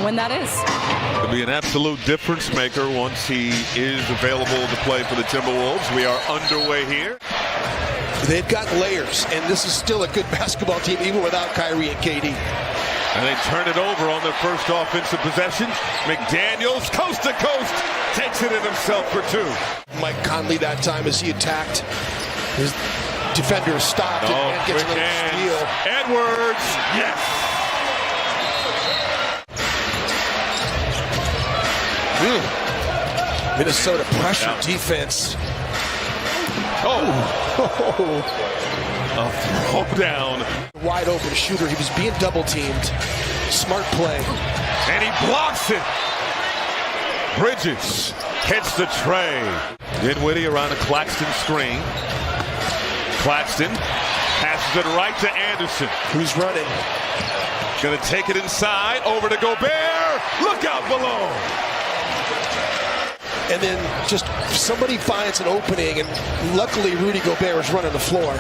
when that is. He'll be an absolute difference maker once he is available to play for the Timberwolves. We are underway here. They've got layers, and this is still a good basketball team, even without Kyrie and KD. And they turn it over on their first offensive possession. McDaniels, coast to coast, takes it in himself for two. Mike Conley that time as he attacked. His defender stopped and gets a little steal. Edwards, yes. Minnesota pressure defense. A throw down. Wide open shooter. He was being double teamed. Smart play. And he blocks it. Bridges hits the tray. Dinwiddie around a Claxton screen. Claxton passes it right to Anderson. Who's running? Gonna take it inside. Over to Gobert. Look out below. And then just somebody finds an opening, and luckily Rudy Gobert is running the floor.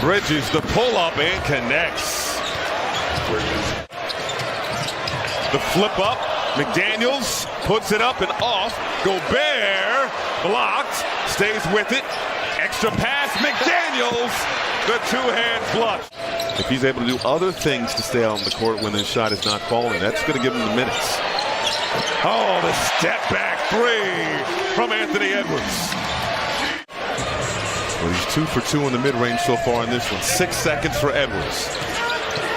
Bridges the pull-up and connects. The flip up. McDaniels puts it up and off. Gobert blocked. Stays with it. Extra pass. McDaniels. The two-hand flush. If he's able to do other things to stay on the court when his shot is not falling, that's going to give him the minutes. Oh, the step back three from Anthony Edwards. Well, he's 2 for 2 in the mid-range so far in this one. 6 seconds for Edwards.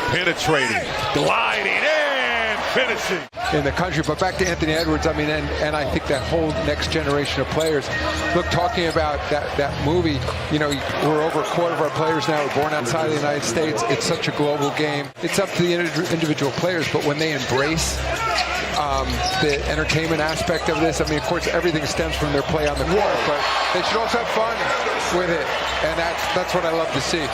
Penetrating, gliding, and finishing. In the country, but back to Anthony Edwards, I mean, and I think that whole next generation of players. Look, talking about that movie, you know, we're over a quarter of our players now are born outside of the United States. It's such a global game. It's up to the individual players, but when they embrace the entertainment aspect of this, I mean, of course, everything stems from their play on the court, but they should also have fun with it, and that's what I love to see.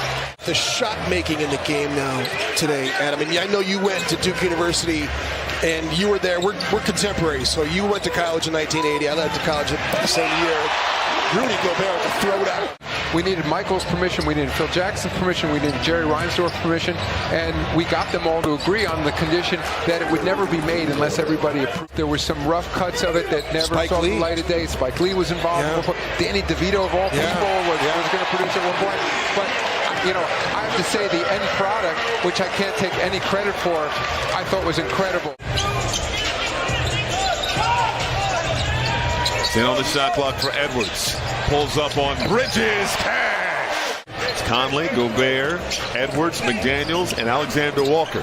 The shot making in the game now today, Adam, and I know you went to Duke University, and you were there. We're contemporaries, so you went to college in 1980. I went to college the same year. Rudy Gobert to throw it out. We needed Michael's permission, we needed Phil Jackson's permission, we needed Jerry Reinsdorf's permission, and we got them all to agree on the condition that it would never be made unless everybody approved. There were some rough cuts of it that never saw the light of day. Spike Lee was involved. Yeah. Danny DeVito of all people was going to produce at one point. But, you know, I have to say the end product, which I can't take any credit for, I thought was incredible. In on the shot clock for Edwards. Pulls up on Bridges. Cash! It's Conley, Gobert, Edwards, McDaniels, and Alexander Walker.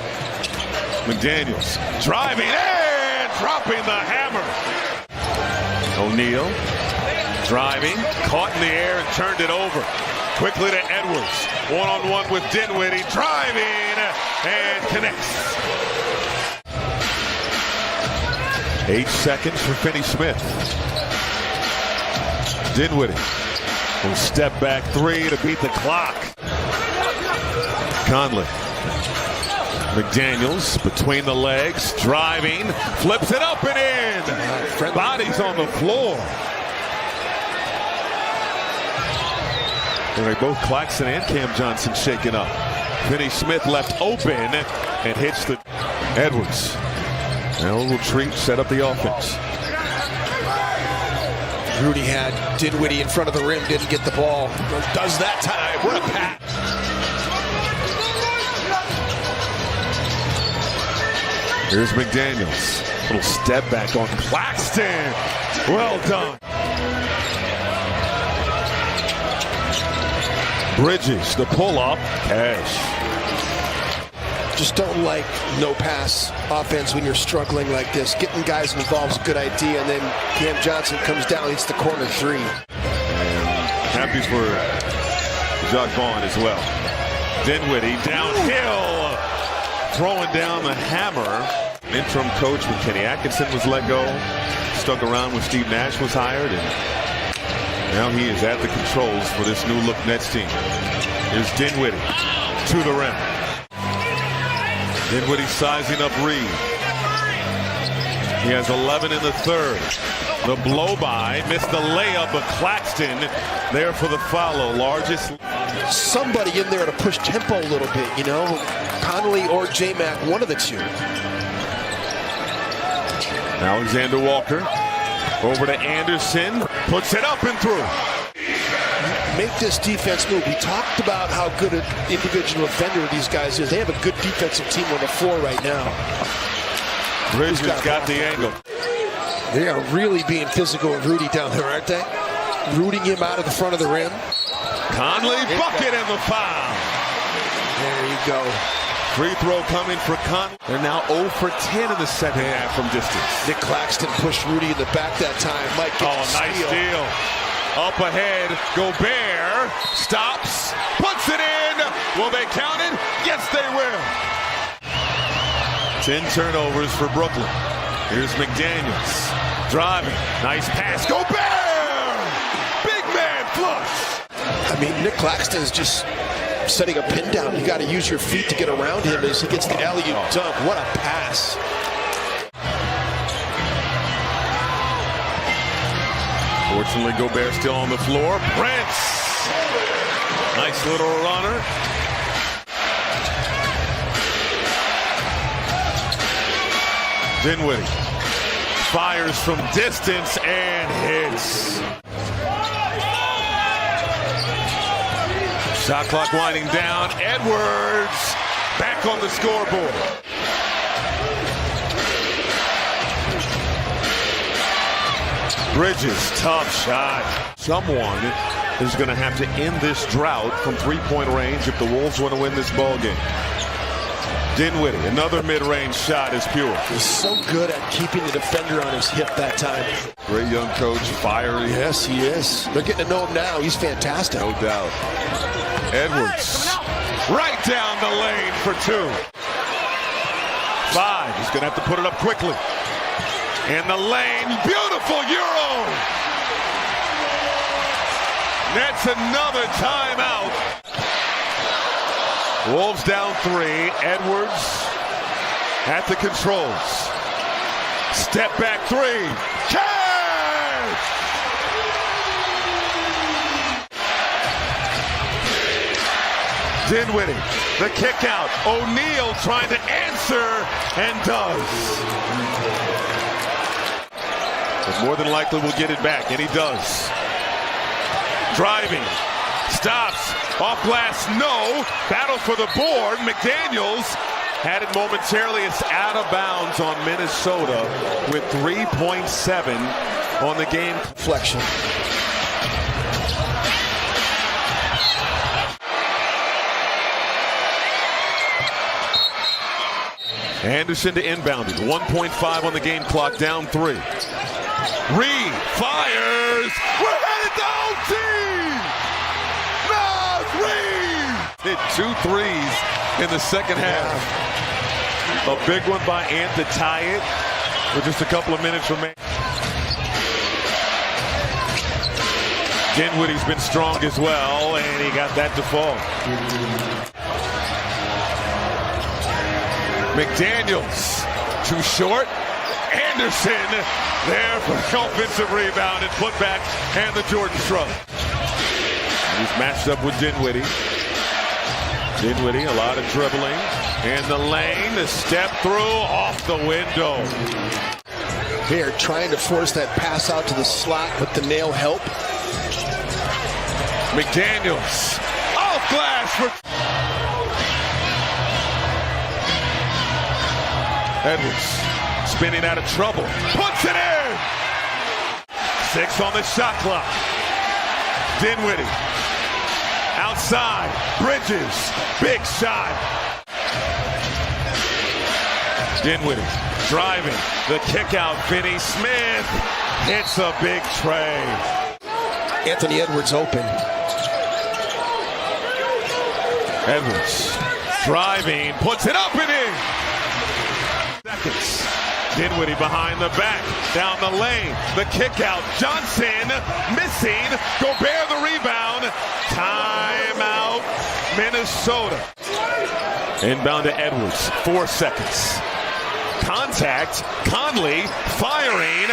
McDaniels driving and dropping the hammer. O'Neal driving, caught in the air and turned it over. Quickly to Edwards. One-on-one with Dinwiddie. Driving and connects. 8 seconds for Finney Smith. Dinwiddie will step back three to beat the clock. Conley. McDaniels between the legs, driving, flips it up and in. Bodies on the floor. And both Claxton and Cam Johnson shaken up. Finney Smith left open and hits the Edwards. Now a little treat, set up the offense. Rudy had Dinwiddie in front of the rim, didn't get the ball. Does that time. What a pass. Here's McDaniels. Little step back on Claxton. Well done. Bridges, the pull-up. Cash. Just don't like no-pass offense when you're struggling like this. Getting guys involved is a good idea, and then Cam Johnson comes down, hits the corner three. Happy for Jacques Vaughn as well. Dinwiddie downhill, throwing down the hammer. Interim coach when Kenny Atkinson was let go, stuck around when Steve Nash was hired, and now he is at the controls for this new look Nets team. Here's Dinwiddie to the rim. Dinwiddie sizing up Reed. He has 11 in the third. The blow by, missed the layup of Claxton there for the follow. Largest somebody in there to push tempo a little bit, you know, Conley or J-Mac, one of the two. Alexander Walker over to Anderson, puts it up and through. Make this defense move. We talked about how good an individual defender these guys is. They have a good defensive team on the floor right now. Bridges got the angle. They are really being physical with Rudy down there, aren't they? Rooting him out of the front of the rim. Conley, bucket and the foul. There you go. Free throw coming for Conley. They're now 0 for 10 in the second half from distance. Nick Claxton pushed Rudy in the back that time. Might get the nice steal. steal. Up ahead, Gobert stops, puts it in. Will they count it? Yes, they will. 10 turnovers for Brooklyn. Here's McDaniels driving. Nice pass. Gobert! Big man flush. I mean, Nick Claxton's just setting a pin down. You got to use your feet to get around him as he gets the alley-oop dunk. What a pass. Fortunately, Gobert still on the floor. Prince. Nice little runner. Dinwiddie fires from distance and hits. Shot clock winding down. Edwards back on the scoreboard. Bridges, tough shot. Someone is going to have to end this drought from three-point range if the Wolves want to win this ball game. Dinwiddie, another mid-range shot is pure. He's so good at keeping the defender on his hip that time. Great young coach, fiery. Yes, he is. They're getting to know him now. He's fantastic. No doubt. Edwards, right down the lane for two. 5, he's going to have to put it up quickly. In the lane, beautiful Euro. That's another timeout. Wolves down 3. Edwards at the controls. Step back 3. Cash! Dinwiddie, the kick out. O'Neal trying to answer and does. But more than likely will get it back, and he does. Driving, stops, off glass, no. Battle for the board. McDaniels had it momentarily. It's out of bounds on Minnesota with 3.7 on the game. Flexion. Anderson to inbound it. 1.5 on the game clock, down 3. Reed fires. We're headed to OT. Nas Reed hit 2 threes in the second half. A big one by Ant to tie it with just a couple of minutes remaining. Dinwiddie's been strong as well, and he got that to fall. McDaniels too short. Anderson there for the offensive rebound and put back, and the Jordan shrug. He's matched up with Dinwiddie. Dinwiddie, a lot of dribbling. In the lane, the step through, off the window. Here, trying to force that pass out to the slot, but the nail help. McDaniels, off glass for... Edwards. Spinning out of trouble. Puts it in! 6 on the shot clock. Dinwiddie. Outside. Bridges. Big shot. Dinwiddie driving. The kick out. Finney Smith hits a big tray. Anthony Edwards open. Edwards driving. Puts it up and in. Seconds. Dinwiddie behind the back, down the lane, the kick out, Johnson missing, Gobert the rebound, timeout, Minnesota. Inbound to Edwards, 4 seconds. Contact, Conley firing,